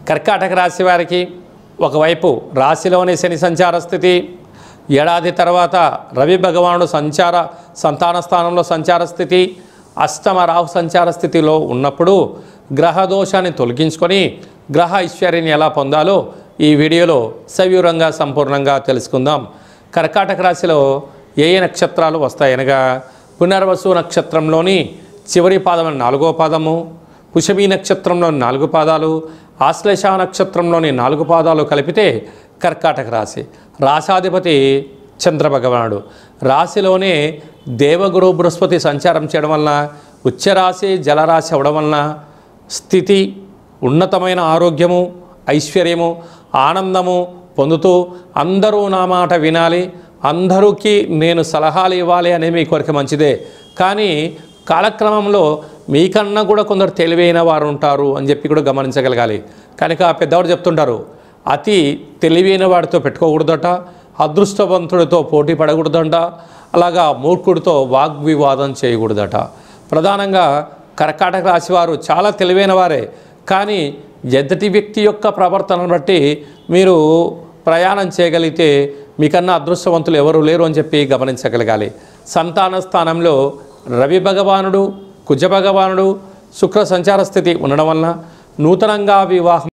కర్కాటక రాశి వారికి ఒకవైపు రాశిలోని శని సంచార స్థితి, ఏడాది తర్వాత రవి భగవానుడు సంతాన స్థానంలో సంచార స్థితి, అష్టమ రాహు సంచార స్థితిలో ఉన్నప్పుడు గ్రహ దోషాన్ని తొలగించుకొని గ్రహ ఐశ్వర్యాన్ని ఎలా పొందాలో ఈ వీడియోలో సవివరంగా సంపూర్ణంగా తెలుసుకుందాం. కర్కాటక రాశిలో ఏ నక్షత్రాలు వస్తాయనగా పునర్వసు నక్షత్రంలోని చివరి పాదం 4వ పాదము, పుష్యమి నక్షత్రంలోని 4 పాదాలు, ఆశ్లేష నక్షత్రంలోని 4 పాదాలు కలిపితే కర్కాటక రాశి. రాశాధిపతి చంద్రభగవానుడు. రాశిలోనే దేవగురు బృహస్పతి సంచారం చేయడం వలన ఉచ్చరాశి జలరాశి అవడం వలన స్థితి, ఉన్నతమైన ఆరోగ్యము, ఐశ్వర్యము, ఆనందము పొందుతూ అందరూ నా మాట వినాలి, అందరికీ నేను సలహాలు ఇవ్వాలి అనే మీ కోరిక మంచిదే. కానీ కాలక్రమంలో మీకన్నా కూడా కొందరు తెలివైన వారు ఉంటారు అని చెప్పి కూడా గమనించగలగాలి. కనుక పెద్దవాడు చెప్తుంటారు, అతి తెలివైన వాడితో పెట్టుకోకూడదట, అదృష్టవంతుడితో పోటీ పడకూడదంట, అలాగా మూర్ఖుడితో వాగ్వివాదం చేయకూడదట. ప్రధానంగా కర్కాటక రాశి వారు చాలా తెలివైన వారే, కానీ ఎదుటి వ్యక్తి యొక్క ప్రవర్తనను బట్టి మీరు ప్రయాణం చేయగలిగితే మీకన్నా అదృష్టవంతులు ఎవరు లేరు అని చెప్పి గమనించగలగాలి. సంతాన స్థానంలో రవి భగవానుడు, కుజ భగవానుడు, శుక్ర సంచార స్థితి ఉండడం వలన నూతనంగా వివాహం